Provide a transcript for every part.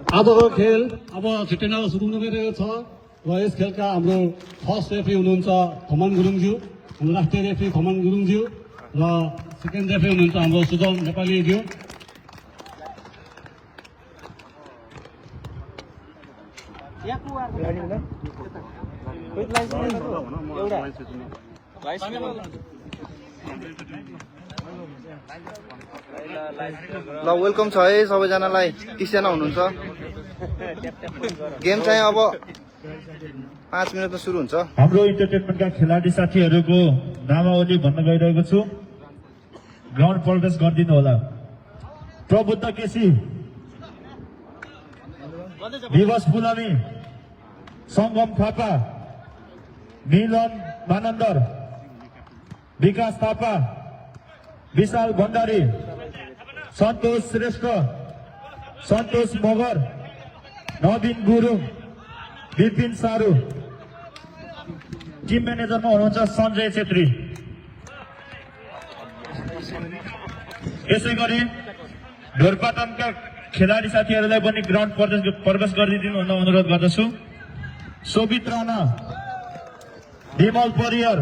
आजको खेल अब छिट्टै नै सुरु हुन गइरहेको छ र यस खेलका हाम्रो फर्स्ट रेफ्री हुनुहुन्छ खमन गुरुङज्यू, हाम्रो राष्ट्रिय रेफ्री खमन गुरुङज्यू र सेकेन्ड रेफ्री हुनुहुन्छ हाम्रो सुजन नेपालीज्यू। ल वेलकम छ है सबैजनालाई, 30 जना हुनुहुन्छ। गेम चाहिँ अब 5 मिनेटमा सुरु हुन्छ। हाम्रो इन्टरटेनमेन्टका खेलाडी साथीहरूको नामावली भन्न गइरहेको छु, ग्राउन्ड प्रवेश गरिदिनु होला। प्रबुद्ध केसी, दिवस पुलामी, सङ्गम थापा, मिलन मानन्दर, विकास थापा, विशाल भण्डारी, सन्तोष श्रेष्ठ, सन्तोष मगर, नवीन गुरुङ, विपिन सारू। टिम म्यानेजरमा हुनुहुन्छ सञ्जय छेत्री। यसै गरी ढोरपाटनका खेलाडी साथीहरूलाई पनि ग्राउन्ड प्रवेश गरिदिनु हुन अनुरोध गर्दछु। शोभित राणा, विमल परियर,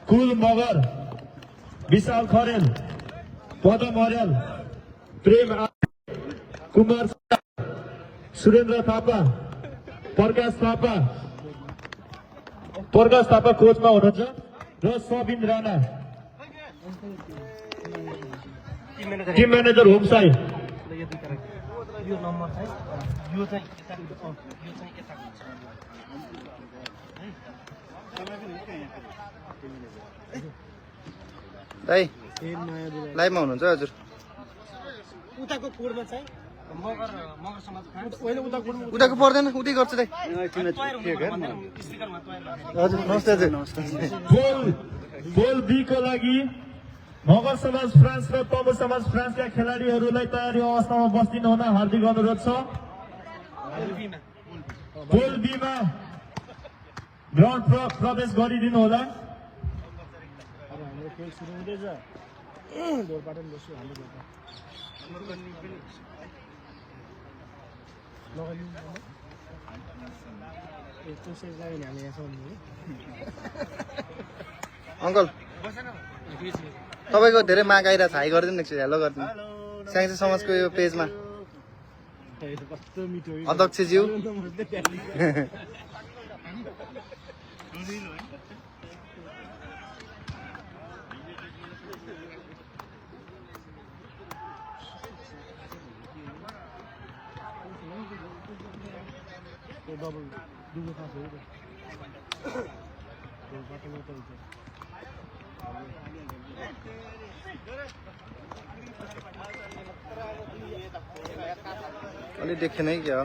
कुल मगर, विशाल खरेल, पदम अर्याल, प्रेम कुमार, सुरेन्द्र थापा, प्रकाश थापा कोचमा हुनुहुन्छ र सबिन राणा। टिम म्यानेजर होमसाई। दाइ लाइभमा हुनुहुन्छ हजुर? उताको पर्दैन, उतै गर्छ दाइ। हजुर नमस्ते हजुर। गोल बी को लागि मगर समाज फ्रान्स र तमु समाज फ्रान्सका खेलाडीहरूलाई तयारी अवस्थामा बस्दिनु हुन हार्दिक अनुरोध छ। गोल बीमा ग्राउन्ड प्रवेश गरिदिनु होला। अङ्कल तपाईँको धेरै माग आइरहेको छ, हाई गरिदिनु एकछिन, हेलो गरिदिनु। स्याङ्से समाजको यो पेजमा अध्यक्षज्यू। अलि देखेन है क्या?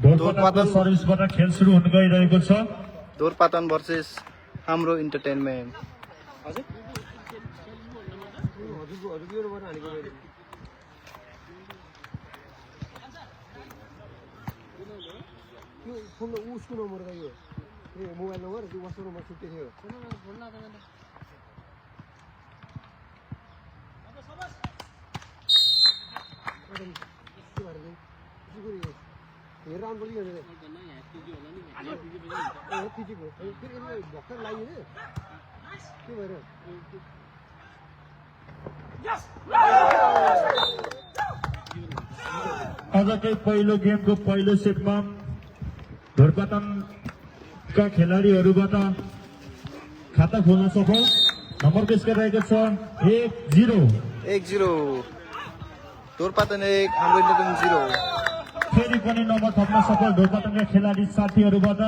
ढोरपाटन सर्भिसबाट खेल सुरु हुन गइरहेको छ। ढोरपाटन भर्सेस हाम्रो इन्टरटेनमेन्ट। उसको नम्बर यो मोबाइल नम्बर त्यो वाट्सएप नम्बर छुट्टै थियो। हेरेर आउनु पर्यो भर्खर लाग्यो के भएर आजकै पहिलो गेमको पहिलो सेटमा ढोरपाटनका खेलाडीहरूबाट खाता खोल्न सफल। नम्बर पेश गरिरहेको छ 1-0। ढोरपाटन 1 हाम्रो इन्टरटेनमेन्ट 0। फेरि पनि नम्बर थप्न सफल ढोरपाटनका खेलाडी साथीहरूबाट।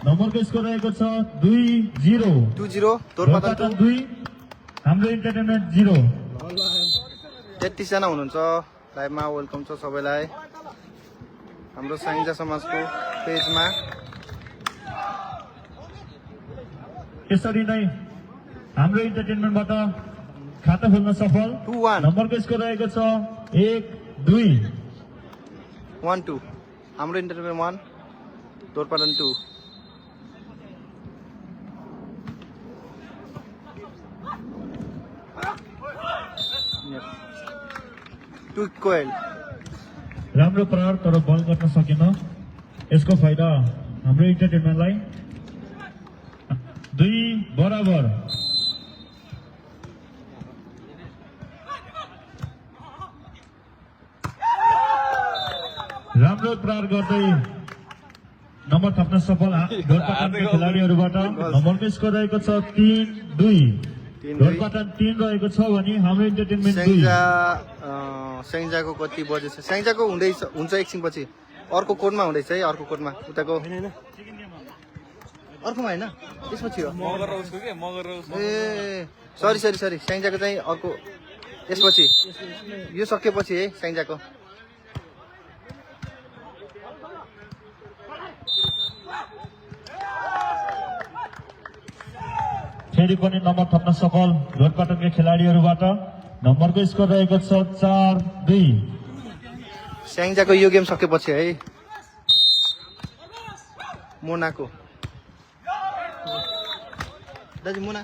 नम्बर पेश गरिरहेको छ 2-0। ढोरपाटन 2 हाम्रो इन्टरटेनमेन्ट 0। 33 जना हुनुहुन्छ लाइभमा, वेलकम छ सबैलाई। हाम्रो साइन्जा समाजको पेजमा। यसरी नै हाम्रो इन्टरटेनमेन्टबाट खाता खोल्न सफल 2-1 नम्बरको स्कोर रहेको छ 1-2 1-2 हाम्रो इन्टरटेनमेन्ट 1 दोरपाटन 2। टु इक्वल राम्रो प्रहार तर बल गर्न सकेन। यसको फाइदा हाम्रो इन्टरटेनमेन्टलाई 2-2। राम्रो प्रहार गर्दै नम्बर थप्न सफल ढोरपाटनका खेलाडीहरूबाट नम्बरको स्कोर रहेको छ 3-2। ढोरपाटन 3 रहेको छ भने हाम्रो इन्टरटेनमेन्ट 2। स्याङ्जाको कति बजेछ? स्याङ्जाको हुन्छ एकछिनपछि। अर्को कोडमा हुँदैछ है, अर्को कोडमा उताको अर्कोमा होइन त्यसपछि हो। ए सरी स्याङ्जाको चाहिँ अर्को यसपछि, यो सकेपछि है स्याङ्जाको। फेरि पनि नम्बर थप्न सफल ढोरपाटनका खेलाडीहरूबाट नम्बरको स्कोर रहेको छ 4-2। स्याङ्जाको यो गेम सकेपछि है मोनाको दाजु मोना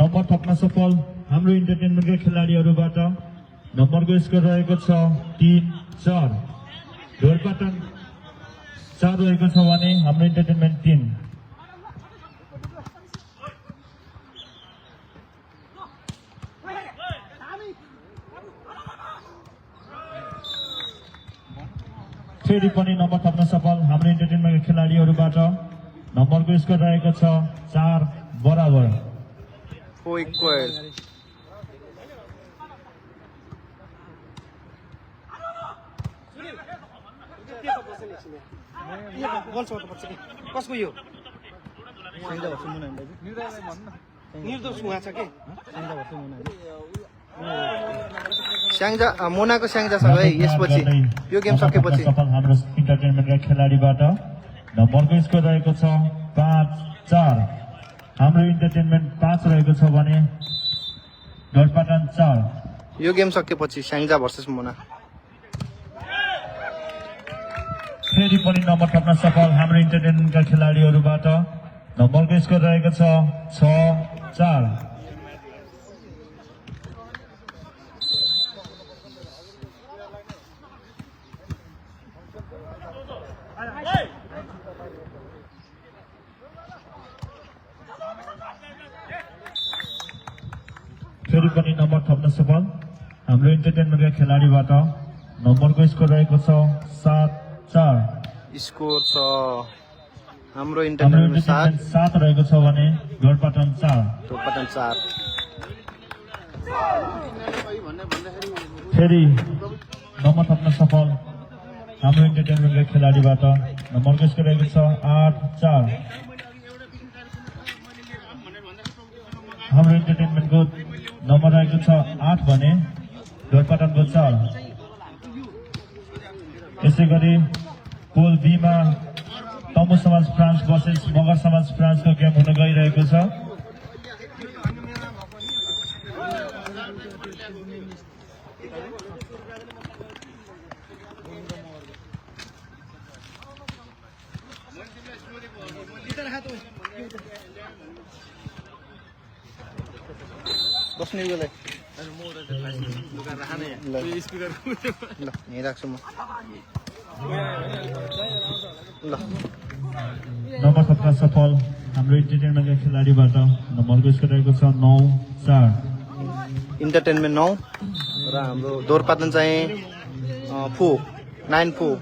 नम्बर थप्न सफल हाम्रो इन्टरटेनमेन्टका खेलाडीहरूबाट नम्बरको स्कोर रहेको छ 3-4। ढोरपाटन 4 रहेको छ भने हाम्रो इन्टरटेनमेन्ट 3। फेरि पनि नम्बर थप्न सफल हाम्रो इन्टरटेनमेन्टका खेलाडीहरूबाट नम्बरको स्कोर रहेको छ 4-4। फो इक्वल कसको यो निर्दोष उहाँ छ के स्याङ्जा मोनाको स्याङ्जासँग है यसपछि यो गेम सकेपछि सफल हाम्रो इन्टरटेनमेन्टका खेलाडीबाट नम्बरको स्कोर रहेको छ 5-4। हाम्रो इन्टरटेनमेन्ट 5 रहेको छ भने ढोरपाटन 4। यो गेम सकेपछि स्याङ्जा भर्सेस मोना। फेरि पनि नम्बर थप्न सफल हाम्रो इन्टरटेनमेन्टका खेलाडीहरूबाट नम्बरको स्कोर रहेको छ 6-4। फेरि पनि नम्बर थप्न सफल हाम्रो इन्टरटेनमेन्टका खेलाडीबाट नम्बरको स्कोर रहेको छ 7-4। स्कोर छ हाम्रो हाम्रो इन्टरटेनमेन्ट 7 रहेको छ भने ढोरपाटन 4। दोरपाटन 4। फेरि नम्बर थप्न सफल हाम्रो इन्टरटेनमेन्टका खेलाडीबाट नम्बरको स्कोर रहेको छ 8-4। हाम्रो इन्टरटेनमेन्टको नम्बर रहेको छ 8 भने ढोरपाटनको 4। यसै गरी पोल बीमा तमु समाज फ्रान्स वर्सेस मगर समाज फ्रान्सको गेम हुन गइरहेको छ। बस्ने बेला ल यहीँ राख्छु म ल। नम्बर थप्न सफल हाम्रो इन्टरटेनमेन्टका खेलाडीबाट नम्बरको स्कोर रहेको छ 9-4। इन्टरटेनमेन्ट 9 र हाम्रो दोरपाटन चाहिँ 9-4।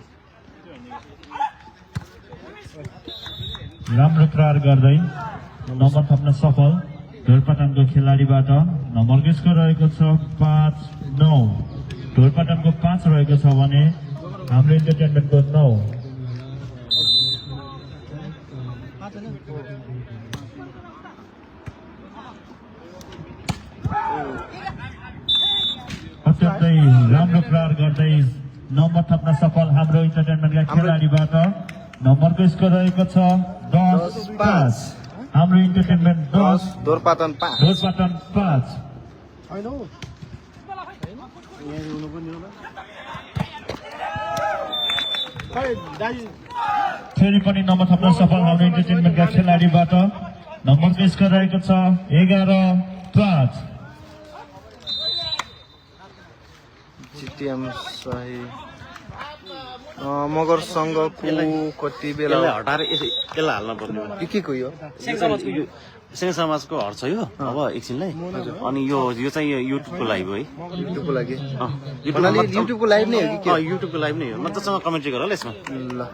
राम्रो प्रहार गर्दै नम्बर थप्न सफल ढोरपाटनको खेलाडीबाट नम्बरको स्कोर रहेको छ 5-9। ढोरपाटनको 5 रहेको छ भने हाम्रो इन्टरटेनमेन्टको 9। अत्यन्तै राम्रो प्रहार गर्दै नम्बर थप्न सफल हाम्रो इन्टरटेनमेन्टका खेलाडीबाट नम्बरको स्कोर रहेको छ 10-5 हाम्रो इन्टरटेनमेन्ट 10 दोरपाटन 5 ढोरपाटन 5 होइन हौ खै दाइ फेरि पनि नम्बर थप्न सफल हाम्रो इन्टरटेनमेन्टका खेलाडीबाट नम्बरको स्कोर रहेको छ 11-5 जिटिएम सही मगरसँगको कति बेला यसलाई हटाएर यसलाई हाल्न पर्ने हो के को यो सेन समाजको हट छ यो अब एकछिनलाई अनि यो चाहिँ युट्युबको लाइभ हो है युट्युबको लागि अँ, भन्नाले युट्युबको लाइभ नै हो कि के युट्युबको लाइभ नै हो मजासँग कमेन्ट्री गर ल यसमा ल